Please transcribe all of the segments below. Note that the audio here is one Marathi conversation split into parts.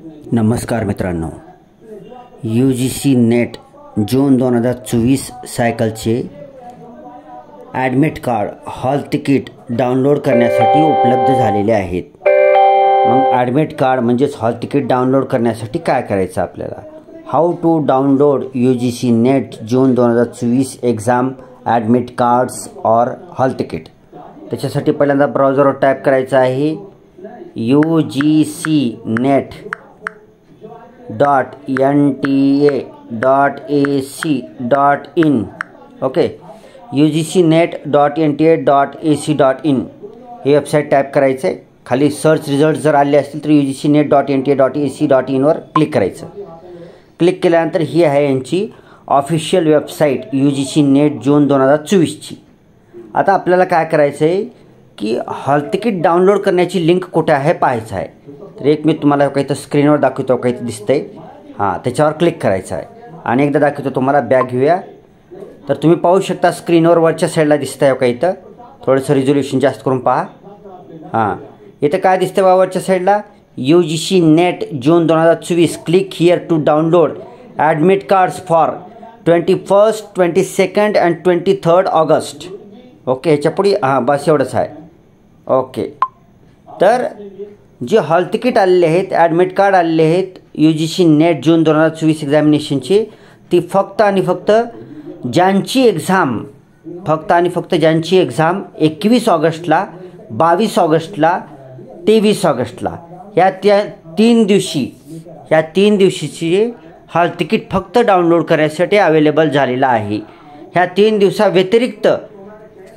नमस्कार मित्रांनो, UGC नेट जून 2024 सायकलचे admit card hall ticket download करण्यासाठी उपलब्ध झालेले आहेत। मग ॲडमिट कार्ड म्हणजेच हॉल तिकीट डाउनलोड करण्यासाठी काय करायचं आपल्याला? How to download UGC NET June 2024 exam admit cards or hall ticket. त्याच्यासाठी पहिल्यांदा ब्राउझरवर टाईप करायचं आहे ugcnet.nta.ac.in। ओके, ugcnet.nta.ac.in हे वेबसाईट टाईप करायचं आहे। खाली सर्च रिझल्ट जर आले असतील तर ugcnet.nta.ac.in वर क्लिक करायचं। क्लिक केल्यानंतर ही आहे यांची ऑफिशियल वेबसाईट UGC नेट जून 2024 ची। आता आपल्याला काय करायचं आहे की हॉल तिकीट डाउनलोड करण्याची लिंक कुठे आहे पाहायचं आहे। तर एक मी तुम्हाला काही तर स्क्रीनवर दाखवतो, काही दिसतंय, हां त्याच्यावर क्लिक करायचं आहे। आणि एकदा दाखवतो तुम्हाला, बॅक घेऊया। तर तुम्ही पाहू शकता स्क्रीनवर वरच्या साईडला दिसतं आहे काही तर, थोडंसं रिझोल्यूशन जास्त करून पहा। हां इथं काय दिसतं बा वरच्या साईडला, UGC NET June 2024 click here to download admit cards for 21, 22 and 23 August. Okay, ह्याच्या पुढे हां बस एवढंच आहे। ओके, तर जे हॉल तिकीट आलेले आहेत, ॲडमिट कार्ड आलेले आहेत UGC नेट जून 2024 एक्झामिनेशनची, ती फक्त आणि फक्त ज्यांची एक्झाम 21 ऑगस्टला, 22 ऑगस्टला, 23 ऑगस्टला ह्या तीन दिवशीची हॉल तिकीट फक्त डाउनलोड करण्यासाठी अवेलेबल झालेला आहे। ह्या 3 दिवसाव्यतिरिक्त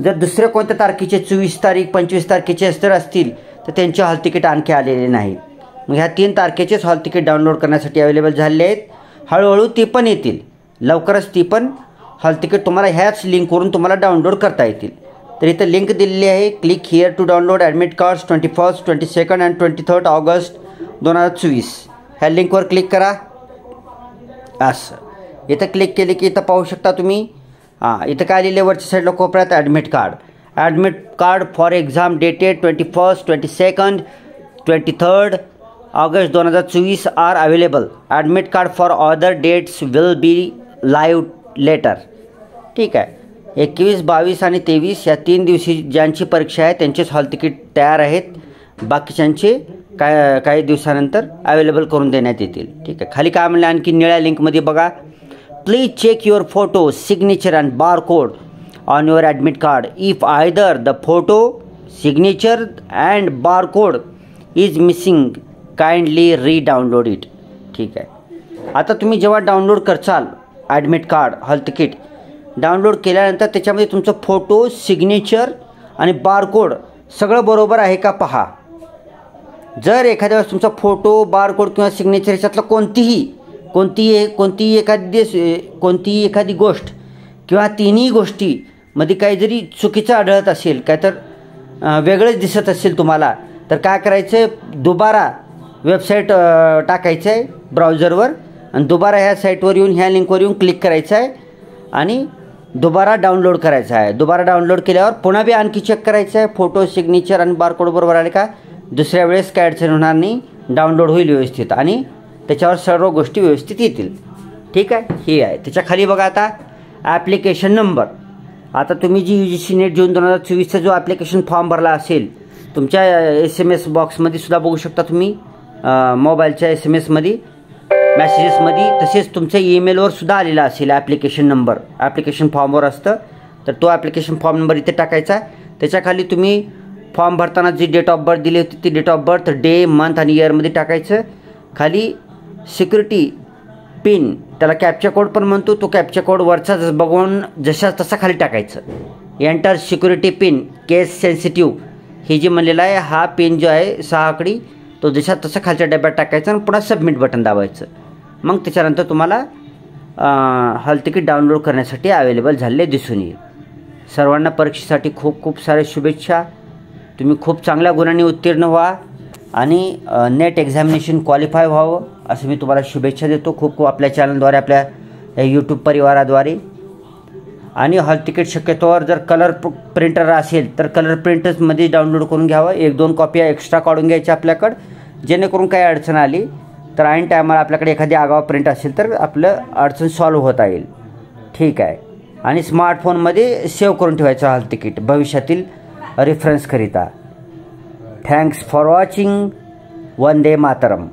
जर दुसऱ्या कोणत्या तारखेचे 24 तारीख 25 तारखेचे जर असतील तर त्यांचे हॉल तिकीट आणखी आलेले नाहीत। मग ह्या 3 तारखेचेच हॉल तिकीट डाउनलोड करण्यासाठी अवेलेबल झालेले आहेत। हळूहळू ती पण येतील, लवकरच ती पण हॉल तिकीट तुम्हाला ह्याच लिंकवरून तुम्हाला डाउनलोड करता येतील। तर इथं लिंक दिलेली आहे, click here to download admit cards 21, 22 and 23 August 2024 ह्या लिंकवर क्लिक करा। असं इथं क्लिक केले की इथं पाहू शकता तुम्ही, हां इथं काय लिहिले वरच्या साईडला कोपऱ्यात, admit card for exam dated 21, 22, 23 August 2024 are available. Admit card for other dates will be live later. ठीक आहे, 21, 22 आणि 23 या 3 दिवशी ज्यांची परीक्षा आहे त्यांचेच हॉल तिकीट तयार आहेत, बाकीच्यांचे काही दिवसानंतर अवेलेबल करून देण्यात येतील। ठीक आहे, खाली काय म्हणलं आणखी निळ्या लिंकमध्ये बघा, please check your photo, signature and barcode on your admit card if either the photo, signature and barcode is missing kindly redownload it. ठीक आहे, आता तुम्ही जेव्हा डाउनलोड करचाल admit card hall ticket download केल्यानंतर त्याच्यामध्ये तुमचं फोटो, सिग्नेचर आणि बारकोड सगळं बरोबर आहे का पहा। जर एखाद्या वेळेस तुमचा फोटो, बारकोड किंवा सिग्नेचर याच्यातलं कोणतीही एखादी गोष्ट किंवा तिन्ही गोष्टीमध्ये काही जरी चुकीचं आढळत असेल, काय तर वेगळंच दिसत असेल तुम्हाला, तर काय करायचं आहे, दुबारा वेबसाईट टाकायचं आहे ब्राउझरवर आणि दुबारा ह्या साईटवर येऊन ह्या लिंकवर येऊन क्लिक करायचं आहे आणि दुबारा डाउनलोड करायचं आहे। दुबारा डाउनलोड केल्यावर पुन्हा बी आणखी चेक करायचं आहे, फोटो, सिग्नेचर आणि बारकोड बरोबर आले का। दुसऱ्या वेळेस काय अडचण होणार नाही, डाउनलोड होईल व्यवस्थित आणि त्याच्यावर सर्व गोष्टी व्यवस्थित येतील। ठीक आहे, हे आहे। त्याच्या खाली बघा आता ॲप्लिकेशन नंबर। आता तुम्ही जी UGC नेट जून 2024चा जो ॲप्लिकेशन फॉर्म भरला असेल, तुमच्या SMS बॉक्समध्ये सुद्धा बघू शकता तुम्ही, मोबाईलच्या SMS मेसेजेसमध्ये, तसेच तुमच्या ईमेलवर सुद्धा आलेला असेल ॲप्लिकेशन नंबर, ॲप्लिकेशन फॉर्मवर असतं। तर तो ॲप्लिकेशन फॉर्म नंबर इथे टाकायचा। त्याच्याखाली तुम्ही फॉर्म भरताना जी डेट ऑफ बर्थ दिली होती ती date of birth, day, month आणि इयरमध्ये टाकायचं। खाली सिक्युरिटी पिन, त्याला कॅप्चा कोड पण म्हणतो, तो कॅप्चा कोड वरचा बघून जशा तसा खाली टाकायचं। एंटर सिक्युरिटी पिन केस सेन्सिटिव्ह हे जे म्हणलेलं आहे, हा पिन जो आहे 6 आकडी, तो जशा तसा खालच्या डब्यात टाकायचा आणि पुन्हा सबमिट बटन दाबायचं। मग त्याच्यानंतर तुम्हाला हॉल तिकीट डाउनलोड करण्यासाठी अवेलेबल झालेले दिसून येईल। सर्वांना परीक्षेसाठी खूप खूप साऱ्या शुभेच्छा। तुम्ही खूप चांगल्या गुणांनी उत्तीर्ण व्हा आणि नेट एक्झामिनेशन क्वालिफाय व्हावं असं मी तुम्हाला शुभेच्छा देतो खूप खूप आपल्या चॅनलद्वारे, आपल्या यूट्यूब परिवाराद्वारे। आणि हॉल तिकीट शक्यतोवर जर कलर प्रिंटर असेल तर कलर प्रिंटर्समध्ये डाउनलोड करून घ्यावं। 1-2 कॉप्या एक्स्ट्रा काढून घ्यायच्या आपल्याकडं, जेणेकरून काही अडचण आली तर ऐन टायमाला आपल्याकडे एखादी आगाव प्रिंट असेल तर आपलं अडचण सॉल्व्ह होता येईल. ठीक आहे. आणि स्मार्टफोनमध्ये सेव्ह करून ठेवायचं हॉल तिकीट भविष्यातील रेफरन्सकरिता. Thanks for watching. वंदे मातरम.